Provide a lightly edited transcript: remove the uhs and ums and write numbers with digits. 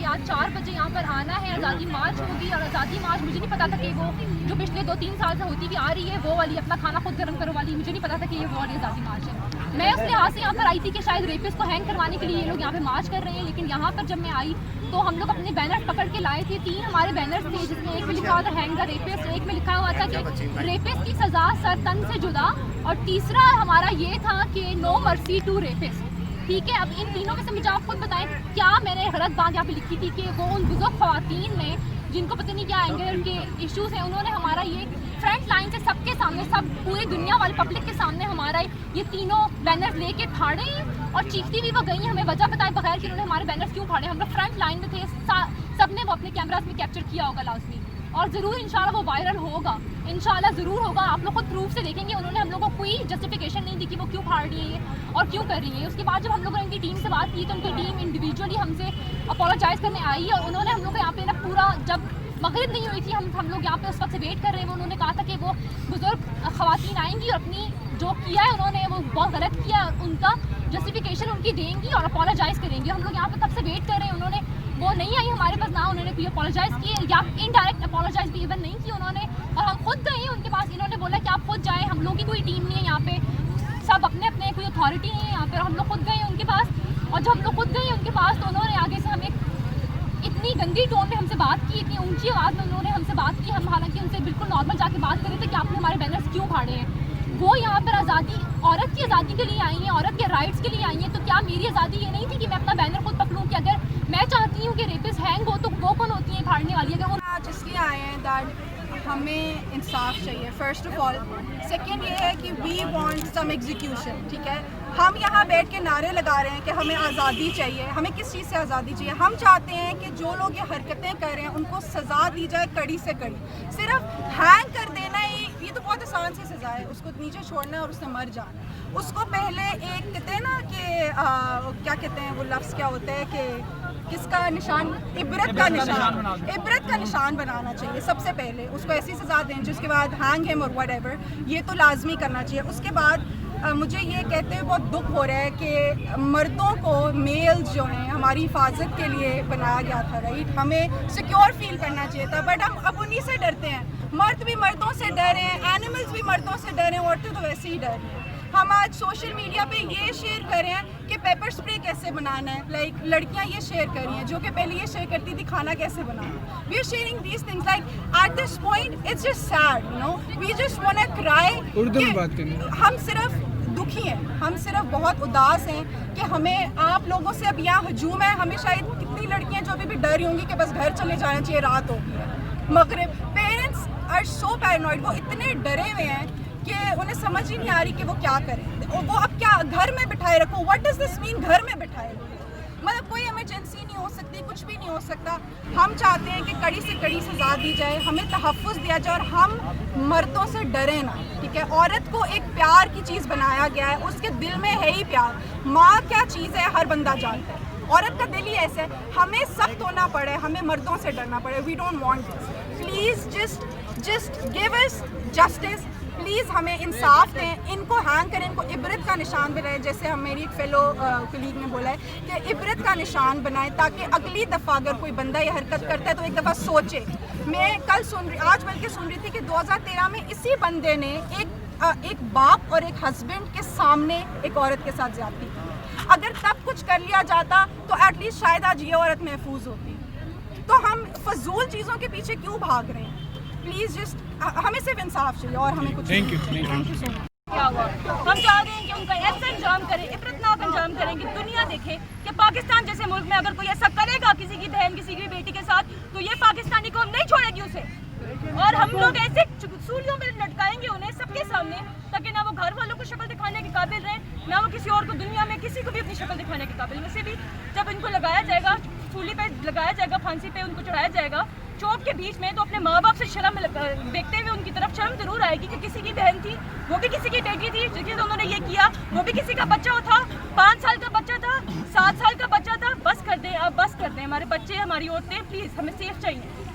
आज 4 बजे यहाँ पर आना है, आज़ादी मार्च होगी और आज़ादी मार्च मुझे नहीं पता था कि वो जो पिछले 2-3 साल से होती हुई आ रही है वो वाली अपना खाना खुद गर्म करो वाली, मुझे नहीं पता था कि ये वो वाली आज़ादी मार्च है। मैं उस लिहाज से यहाँ पर आई थी कि शायद रेपिस्ट को हैंग करवाने के लिए ये लोग यहाँ पे मार्च कर रहे हैं, लेकिन यहाँ पर जब मैं आई तो हम लोग अपने बैनर पकड़ के लाए थे। 3 हमारे बैनर्स थे जिसमें एक में लिखा हुआ था हैंग द रेपिस्ट, एक में लिखा हुआ था कि रेपिस्ट की सज़ा सर तन से जुदा, और तीसरा हमारा ये था कि नो मर्सी टू रेपिस्ट। ठीक है, अब इन तीनों में से मुझे आप खुद बताएं क्या मैंने गलत बात यहाँ पे लिखी थी कि वो उन बुजुर्ग ख़वातीन ने जिनको पता नहीं क्या एंगर उनके इश्यूज़ हैं, उन्होंने हमारा ये फ्रंट लाइन से सबके सामने, सब पूरी दुनिया वाले पब्लिक के सामने हमारा ये तीनों बैनर्स लेके फाड़े और चीखती भी वो गई हैं, हमें वजह बताए बगैर कि उन्होंने हमारे बैनर्स क्यों फाड़े। हम लोग फ्रंट लाइन में थे, सब ने वो अपने कैमरास में कैप्चर किया होगा लाजमी, और ज़रूर इंशाल्लाह वो वायरल होगा, इंशाल्लाह ज़रूर होगा। आप लोग खुद प्रूफ से देखेंगे उन्होंने हम लोगों को कोई जस्टिफिकेशन नहीं दी कि वो क्यों फाड़ रही है और क्यों कर रही है। उसके बाद जब हम लोगों ने उनकी टीम से बात की तो उनकी टीम इंडिविजुअली हमसे अपोलोजाइज़ करने आई और उन्होंने हम लोग को यहाँ पे ना पूरा, जब मगरिब नहीं हुई थी हम लोग यहाँ पे उस वक्त से वेट कर रहे हैं, उन्होंने कहा था कि वो बुजुर्ग ख़वातीन आएंगी और अपनी जो किया है उन्होंने वो बहुत गलत किया, उनका जस्टिफिकेशन उनकी देंगी और अपोलोजाइज़ करेंगी। हम लोग यहाँ पे तब से वेट कर रहे हैं, उन्होंने वो नहीं आई हमारे पास, ना उन्होंने कोई अपोलोजाइज़ किए या इनडायरेक्ट अपोलोजाइज़ भी इवन नहीं की उन्होंने, और हम खुद गए हैं उनके पास। इन्होंने बोला कि आप खुद जाएँ, हम लोग की कोई टीम नहीं है यहाँ पे, सब अपने अपने कोई अथॉरिटी नहीं है यहाँ पे, और हम लोग खुद गए हैं उनके पास। और जब हम लोग खुद गए हैं उनके पास तो उन्होंने आगे से हमें इतनी गंदी टोन में हमसे बात की, इतनी ऊंची आवाज़ में उन्होंने हमसे बात की। हम हालांकि उनसे बिल्कुल नॉर्मल जाके बात कर रहे थे कि आपने हमारे बैनर्स क्यों फाड़े हैं। वो यहाँ पर आज़ादी, औरत की आज़ादी के लिए आई हैं, औरत के राइट्स के लिए आई हैं, तो क्या मेरी आज़ादी ये नहीं थी कि मैं अपना बैनर खुद पकड़ूँ कि अगर मैं चाहती हूँ कि रेपिस्ट हैंग हो तो वो कौन होती है फाड़ने वाली? अगर वो आज इसलिए आए हैं दैट हमें इंसाफ चाहिए फर्स्ट ऑफ ऑल। सेकेंड ये है कि वी वांट सम एग्जीक्यूशन। ठीक है, हम यहाँ बैठ के नारे लगा रहे हैं कि हमें आज़ादी चाहिए। हमें किस चीज़ से आज़ादी चाहिए? हम चाहते हैं कि जो लोग ये हरकतें कर रहे हैं उनको सज़ा दी जाए कड़ी से कड़ी। सिर्फ हैंग कर देना ये तो बहुत आसान सी सज़ा है, उसको नीचे छोड़ना है और उसने मर जाना है। उसको पहले एक कहते हैं ना कि क्या कहते हैं वो लफ्ज़ क्या होता है कि किसका निशान, इबरत का निशान बनाना चाहिए सबसे पहले। उसको ऐसी सज़ा दें जिसके बाद हैंग हिम और व्हाटएवर, ये तो लाजमी करना चाहिए। उसके बाद मुझे ये कहते हुए बहुत दुख हो रहा है कि मर्दों को, मेल्स जो हैं, हमारी हिफाजत के लिए बनाया गया था, राइट, हमें सिक्योर फील करना चाहिए था, बट हम अब उन्हीं से डरते हैं। मर्द भी मर्दों से डर रहे हैं, एनिमल्स भी मर्दों से डर रहे हैं, औरतें तो वैसे ही डर रही हैं। हम आज सोशल मीडिया पे ये शेयर कर रहे हैं कि पेपर स्प्रे कैसे बनाना है, लाइक लड़कियां ये शेयर कर रही हैं जो कि पहले ये शेयर करती थी खाना कैसे बनाना। We are sharing these things, like at this point it's just sad, you know, we just want to cry. Urdu में बात करें। हम सिर्फ दुखी हैं, हम सिर्फ बहुत उदास हैं कि हमें आप लोगों से अब यहाँ हजूम है। हमें शायद कितनी लड़कियाँ जो अभी भी डर रही होंगी कि बस घर चले जाना चाहिए, रात हो गई मगरिब। पेरेंट्स आर सो पैरानॉइड, वो इतने डरे हुए हैं कि उन्हें समझ ही नहीं आ रही कि वो क्या करें। वो अब क्या घर में बिठाए रखो? व्हाट डज दिस मीन घर में बिठाए रखो? मतलब कोई इमरजेंसी नहीं हो सकती, कुछ भी नहीं हो सकता। हम चाहते हैं कि कड़ी से कड़ी सज़ा दी जाए, हमें तहफ़्फ़ुज़ दिया जाए और हम मर्दों से डरें ना। ठीक है, औरत को एक प्यार की चीज़ बनाया गया है, उसके दिल में है ही प्यार। माँ क्या चीज़ है हर बंदा जानता है, औरत का दिल ही ऐसा है। हमें सख्त होना पड़े, हमें मर्दों से डरना पड़े। We don't want this. Please just give us justice. Please हमें इंसाफ दें, इनको हैंग करें, इनको इबरत का निशान बनाएं। जैसे हम मेरी एक फेलो कलीग ने बोला है कि इबरत का निशान बनाएं ताकि अगली दफ़ा अगर कोई बंदा ये हरकत करता है तो एक दफ़ा सोचे। मैं कल आज बल्कि सुन रही थी कि 2013 में इसी बंदे ने एक बाप और एक हस्बैंड के सामने एक औरत के साथ ज़्यादती की। अगर तब कुछ कर लिया जाता तो एटलीस्ट शायद आज ये औरत महफूज होती। तो हम फजूल चीज़ों के पीछे क्यों भाग रहे हैं? प्लीज़ जस्ट हमें सिर्फ इंसाफ चाहिए और हमें कुछ। Thank you so much. क्या हुआ? हम चाह रहे हैं कि उनका ऐसा अंजाम करें, इबरतनाक अंजाम करें कि दुनिया देखे कि पाकिस्तान जैसे मुल्क में अगर कोई ऐसा करेगा किसी की बहन, किसी की बेटी के साथ, तो ये पाकिस्तानी कौम नहीं छोड़ेगी उसे। और हम लोग ऐसे सूलियों में लटकाएंगे उन्हें सबके सामने, ताकि ना वो घर वालों को शक्ल दिखाने के काबिल रहे, ना वो किसी और को, दुनिया में किसी को भी अपनी शक्ल दिखाने के काबिल। वैसे भी जब इनको लगाया जाएगा, सूली पे लगाया जाएगा, फांसी पे उनको चढ़ाया जाएगा चौक के बीच में, तो अपने माँ बाप से शर्म देखते हुए उनकी तरफ शर्म जरूर आएगी कि किसी की बहन थी, वो भी किसी की बेटी थी, जिसके से उन्होंने ये किया, वो भी किसी का बच्चा था, 5 साल का बच्चा था, 7 साल का बच्चा था। बस कर दें, अब बस कर दें। हमारे बच्चे, हमारी औरतें, प्लीज़ हमें सेफ चाहिए।